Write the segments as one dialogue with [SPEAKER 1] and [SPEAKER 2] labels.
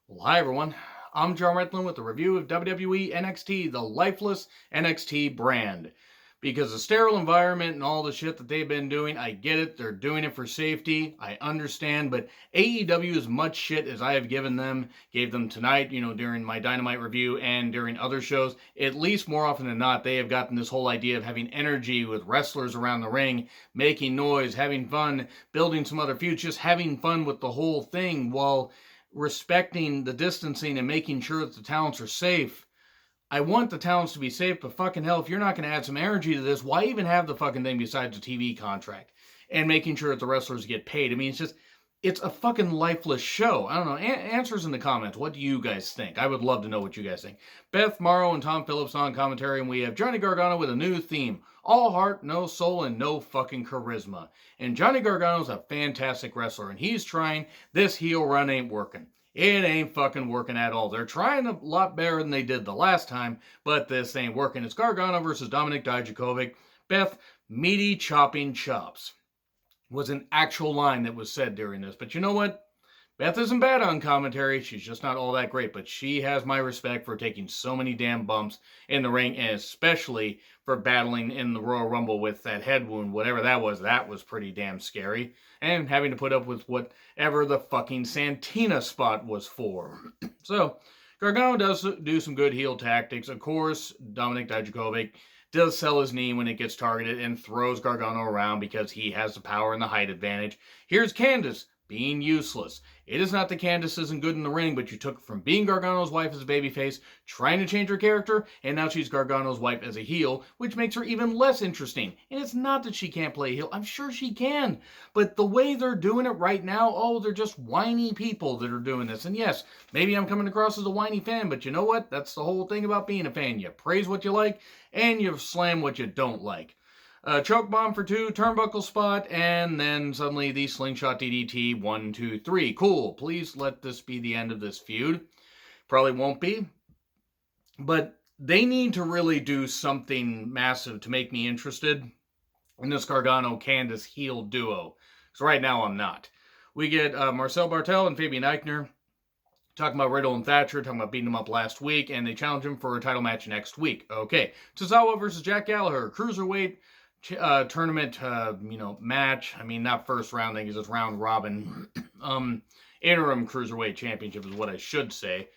[SPEAKER 1] Well, hi everyone. I'm John Redland with a review of WWE NXT, the lifeless NXT brand. Because the sterile environment and all the shit that they've been doing, I get it. They're doing it for safety. I understand. But AEW, as much shit as I have gave them tonight, during my Dynamite review and during other shows, at least more often than not, they have gotten this whole idea of having energy with wrestlers around the ring, making noise, having fun, building some other feuds, just having fun with the whole thing while respecting the distancing and making sure that the talents are safe. I want the talents to be safe, but fucking hell, if you're not going to add some energy to this, why even have the fucking thing besides a TV contract and making sure that the wrestlers get paid? I mean, it's a fucking lifeless show. I don't know. Answers in the comments. What do you guys think? I would love to know what you guys think. Beth Morrow and Tom Phillips on commentary, and we have Johnny Gargano with a new theme. All heart, no soul, and no fucking charisma. And Johnny Gargano's a fantastic wrestler, and he's trying. This heel run ain't working. It ain't fucking working at all. They're trying a lot better than they did the last time, but this ain't working. It's Gargano versus Dominik Dijakovic. Beth, meaty chopping chops was an actual line that was said during this. But you know what? Beth isn't bad on commentary. She's just not all that great, but she has my respect for taking so many damn bumps in the ring, and especially for battling in the Royal Rumble with that head wound, whatever that was pretty damn scary. And having to put up with whatever the fucking Santina spot was for. So, Gargano does do some good heel tactics. Of course, Dominik Dijakovic does sell his knee when it gets targeted and throws Gargano around because he has the power and the height advantage. Here's Candice being useless. It is not that Candice isn't good in the ring, but you took from being Gargano's wife as a babyface, trying to change her character, and now she's Gargano's wife as a heel, which makes her even less interesting. And it's not that she can't play heel. I'm sure she can. But the way they're doing it right now, they're just whiny people that are doing this. And yes, maybe I'm coming across as a whiny fan, but you know what? That's the whole thing about being a fan. You praise what you like, and you slam what you don't like. Choke bomb for 2, turnbuckle spot, and then suddenly the slingshot DDT, 1, 2, 3. Cool. Please let this be the end of this feud. Probably won't be. But they need to really do something massive to make me interested in this Gargano-Candice heel duo. Because right now I'm not. We get Marcel Bartel and Fabian Eichner talking about Riddle and Thatcher, talking about beating them up last week, and they challenge him for a title match next week. Okay. Tozawa versus Jack Gallagher, cruiserweight tournament, match. I mean, not first round thing, it's round robin. Interim cruiserweight championship is what I should say.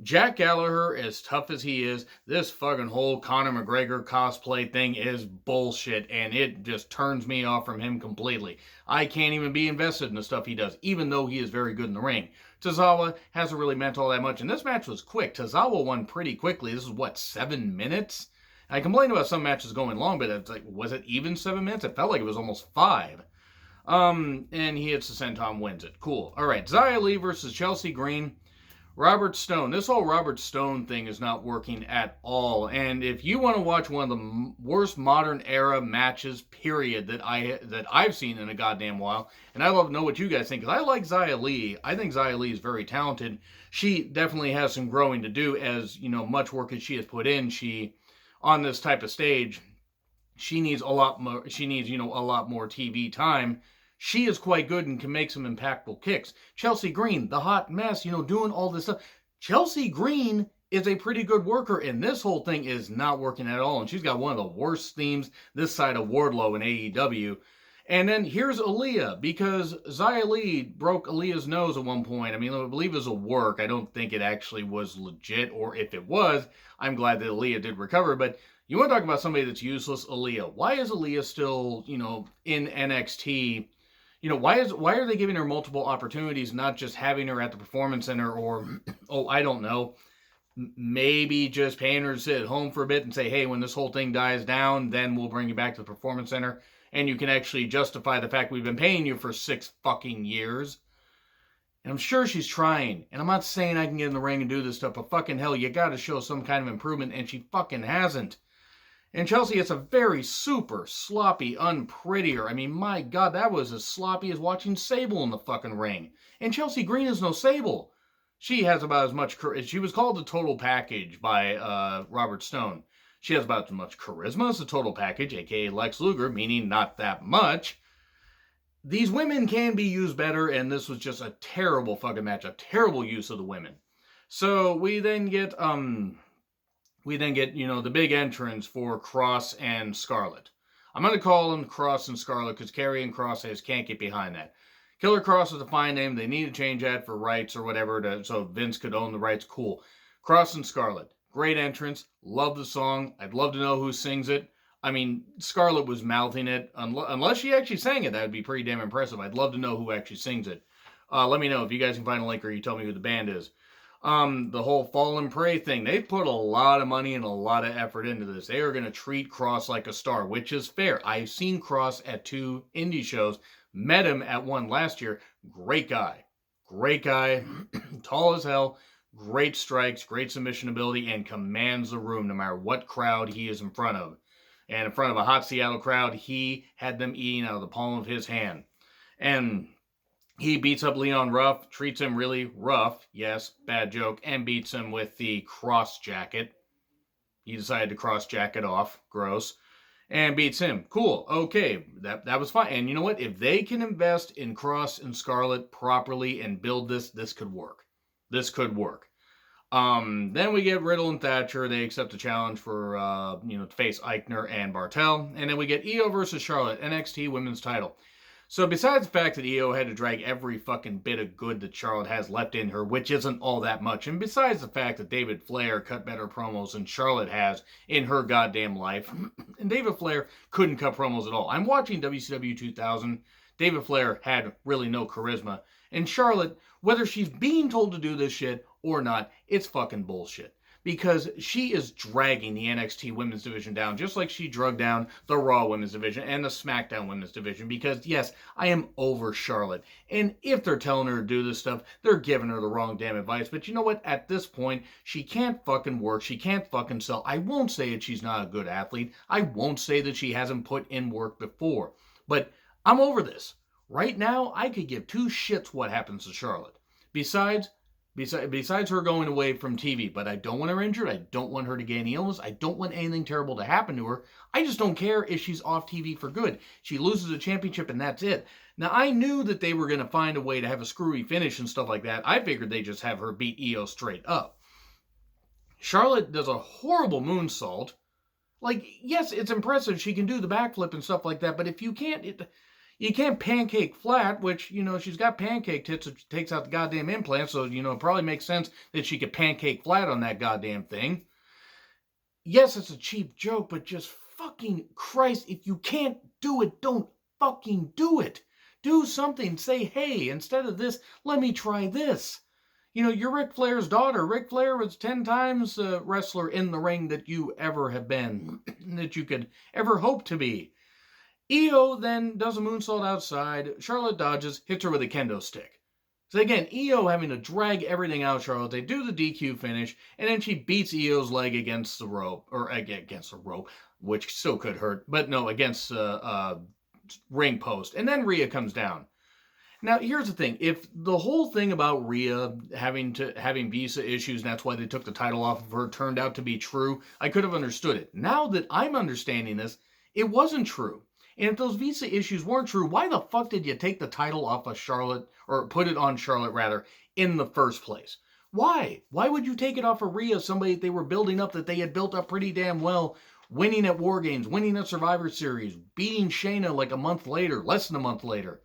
[SPEAKER 1] Jack Gallagher, as tough as he is, this fucking whole Conor McGregor cosplay thing is bullshit, and it just turns me off from him completely. I can't even be invested in the stuff he does, even though he is very good in the ring. Tozawa hasn't really meant all that much, and this match was quick. Tozawa won pretty quickly. This is, 7 minutes? I complained about some matches going long, but it's like, was it even 7 minutes? It felt like it was almost 5. And he hits the senton, wins it. Cool. All right, Xia Li versus Chelsea Green. Robert Stone. This whole Robert Stone thing is not working at all. And if you want to watch one of the worst modern era matches, period, that I've seen in a goddamn while, and I love to know what you guys think, because I like Xia Li. I think Xia Li is very talented. She definitely has some growing to do, as much work as she has put in. On this type of stage, she needs a lot more. She needs, a lot more TV time. She is quite good and can make some impactful kicks. Chelsea Green, the hot mess, doing all this stuff. Chelsea Green is a pretty good worker, and this whole thing is not working at all. And she's got one of the worst themes this side of Wardlow in AEW. And then here's Aaliyah, because Xia Li broke Aaliyah's nose at one point. I mean, I believe it was a work. I don't think it actually was legit, or if it was, I'm glad that Aaliyah did recover. But you want to talk about somebody that's useless? Aaliyah. Why is Aaliyah still, in NXT? Why are they giving her multiple opportunities, not just having her at the Performance Center, or, I don't know, maybe just paying her to sit at home for a bit and say, hey, when this whole thing dies down, then we'll bring you back to the Performance Center. And you can actually justify the fact we've been paying you for 6 fucking years. And I'm sure she's trying. And I'm not saying I can get in the ring and do this stuff, but fucking hell, you gotta show some kind of improvement, and she fucking hasn't. And Chelsea, it's a very super sloppy, unprettier. I mean, my God, that was as sloppy as watching Sable in the fucking ring. And Chelsea Green is no Sable. She has about as much... She was called the Total Package by Robert Stone. She has about as much charisma as the Total Package, aka Lex Luger, meaning not that much. These women can be used better, and this was just a terrible fucking match, a terrible use of the women. So we then get the big entrance for Cross and Scarlett. I'm going to call them Cross and Scarlett because Karrion Kross can't get behind that. Killer Kross is a fine name. They need to change that for rights or whatever so Vince could own the rights. Cool. Cross and Scarlett. Great entrance. Love the song. I'd love to know who sings it. I mean, Scarlett was mouthing it. Unless she actually sang it, that would be pretty damn impressive. I'd love to know who actually sings it. Let me know if you guys can find a link or you tell me who the band is. The whole Fall and Pray thing. They put a lot of money and a lot of effort into this. They are going to treat Kross like a star, which is fair. I've seen Kross at 2 indie shows. Met him at one last year. Great guy. Great guy. Tall as hell. Great strikes. Great submission ability. And commands the room no matter what crowd he is in front of. And in front of a hot Seattle crowd, he had them eating out of the palm of his hand. And he beats up Leon Ruff, treats him really rough, yes, bad joke, and beats him with the cross jacket. He decided to cross jacket off, gross, and beats him. Cool, okay, that was fine. And you know what? If they can invest in Kross and Scarlett properly and build this could work. This could work. Then we get Riddle and Thatcher. They accept the challenge for, to face Eichner and Bartel. And then we get Io versus Charlotte, NXT Women's title. So besides the fact that Io had to drag every fucking bit of good that Charlotte has left in her, which isn't all that much, and besides the fact that David Flair cut better promos than Charlotte has in her goddamn life, and David Flair couldn't cut promos at all. I'm watching WCW 2000. David Flair had really no charisma. And Charlotte, whether she's being told to do this shit or not, it's fucking bullshit. Because she is dragging the NXT Women's Division down, just like she dragged down the Raw Women's Division and the SmackDown Women's Division. Because, yes, I am over Charlotte. And if they're telling her to do this stuff, they're giving her the wrong damn advice. But you know what? At this point, she can't fucking work. She can't fucking sell. I won't say that she's not a good athlete. I won't say that she hasn't put in work before. But I'm over this. Right now, I could give 2 shits what happens to Charlotte. Besides her going away from TV, but I don't want her injured. I don't want her to get any illness. I don't want anything terrible to happen to her. I just don't care if she's off TV for good. She loses a championship and that's it. Now, I knew that they were going to find a way to have a screwy finish and stuff like that. I figured they'd just have her beat Io straight up. Charlotte does a horrible moonsault. Like, yes, it's impressive. She can do the backflip and stuff like that, but if you can't... You can't pancake flat, which, she's got pancake tits, which takes out the goddamn implant, so, it probably makes sense that she could pancake flat on that goddamn thing. Yes, it's a cheap joke, but just fucking Christ, if you can't do it, don't fucking do it. Do something. Say, hey, instead of this, let me try this. You're Ric Flair's daughter. Ric Flair was 10 times the wrestler in the ring that you ever have been, that you could ever hope to be. Io then does a moonsault outside. Charlotte dodges, hits her with a kendo stick. So again, Io having to drag everything out Charlotte. They do the DQ finish, and then she beats Io's leg against the rope, which still could hurt, but no, against the ring post. And then Rhea comes down. Now, here's the thing. If the whole thing about Rhea having visa issues, and that's why they took the title off of her, turned out to be true, I could have understood it. Now that I'm understanding this, it wasn't true. And if those visa issues weren't true, why the fuck did you take the title off of Charlotte, or put it on Charlotte, rather, in the first place? Why? Why would you take it off of Rhea, somebody they were building up, that they had built up pretty damn well, winning at War Games, winning at Survivor Series, beating Shayna like a month later, less than a month later,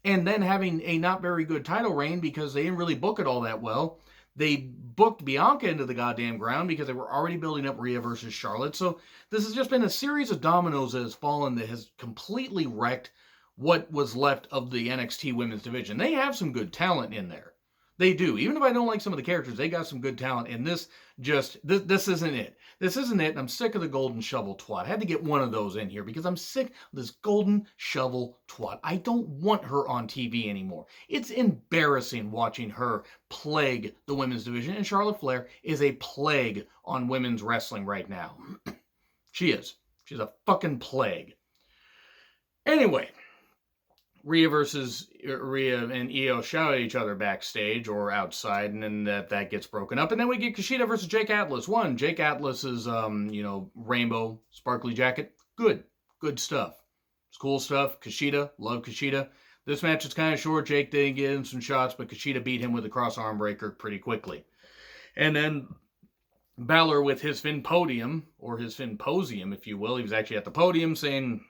[SPEAKER 1] and then having a not very good title reign because they didn't really book it all that well. They booked Bianca into the goddamn ground because they were already building up Rhea versus Charlotte. So this has just been a series of dominoes that has fallen that has completely wrecked what was left of the NXT Women's Division. They have some good talent in there. They do. Even if I don't like some of the characters, they got some good talent. And this isn't it. This isn't it. And I'm sick of the golden shovel twat. I had to get one of those in here because I'm sick of this golden shovel twat. I don't want her on TV anymore. It's embarrassing watching her plague the women's division. And Charlotte Flair is a plague on women's wrestling right now. She is. She's a fucking plague. Anyway. Rhea and Io shout at each other backstage or outside, and then that gets broken up. And then we get Kushida versus Jake Atlas. Jake Atlas's, rainbow sparkly jacket. Good stuff. It's cool stuff. Kushida, love Kushida. This match is kind of short. Jake did get in some shots, but Kushida beat him with a cross arm breaker pretty quickly. And then Balor with his FinnPodium, or his FinnPosium, if you will. He was actually at the podium saying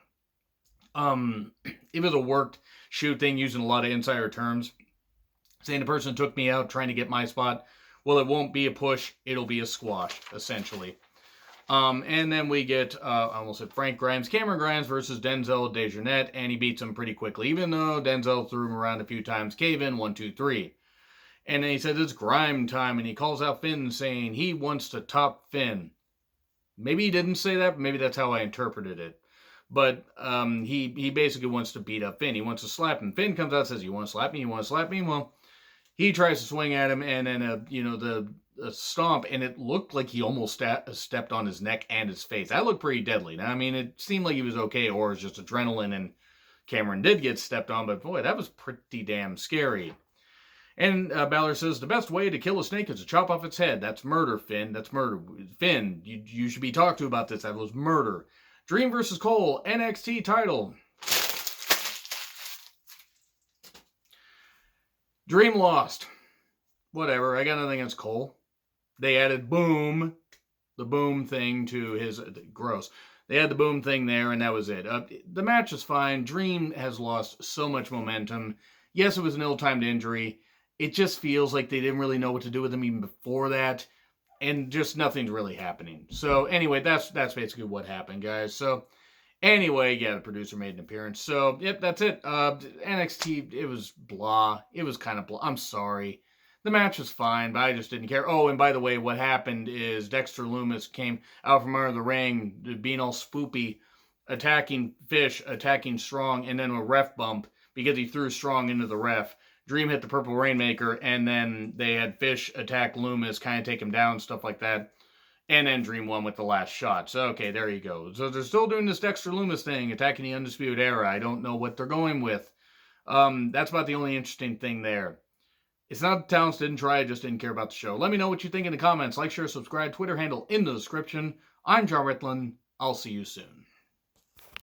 [SPEAKER 1] it was a worked shoot thing, using a lot of insider terms, saying the person took me out trying to get my spot. Well, it won't be a push, it'll be a squash, essentially. And then we get, I almost said Frank Grimes, Cameron Grimes versus Denzel Dejournette, and he beats him pretty quickly, even though Denzel threw him around a few times. Cave in, 1, 2, 3. And then he says it's Grime time, and he calls out Finn, saying he wants to top Finn. Maybe he didn't say that, but maybe that's how I interpreted it. But he basically wants to beat up Finn. He wants to slap him. Finn comes out and says, "You want to slap me? You want to slap me?" Well, he tries to swing at him, and then the stomp, and it looked like he almost stepped on his neck and his face. That looked pretty deadly. Now, I mean, it seemed like he was okay, or it's just adrenaline, and Cameron did get stepped on, but boy, that was pretty damn scary. And Balor says, the best way to kill a snake is to chop off its head. That's murder, Finn. That's murder. Finn, you should be talked to about this. That was murder. Dream versus Cole, NXT title. Dream lost. Whatever, I got nothing against Cole. They added boom, the boom thing to his, gross. They had the boom thing there, and that was it. The match is fine. Dream has lost so much momentum. Yes, it was an ill-timed injury. It just feels like they didn't really know what to do with him even before that, and just nothing's really happening. So anyway, that's basically what happened, guys. So anyway, yeah, the producer made an appearance. So yep, that's it. NXT, it was blah. It was kind of blah. I'm sorry. The match was fine, but I just didn't care. Oh, and by the way, what happened is Dexter Lumis came out from under the ring, being all spoopy, attacking Fish, attacking Strong, and then a ref bump because he threw Strong into the ref. Dream hit the Purple Rainmaker, and then they had Fish attack Lumis, kind of take him down, stuff like that. And then Dream won with the last shot. So, okay, there you go. So they're still doing this Dexter Lumis thing, attacking the Undisputed Era. I don't know what they're going with. That's about the only interesting thing there. It's not the talents didn't try, I just didn't care about the show. Let me know what you think in the comments. Like, share, subscribe, Twitter handle in the description. I'm John Ritlin. I'll see you soon.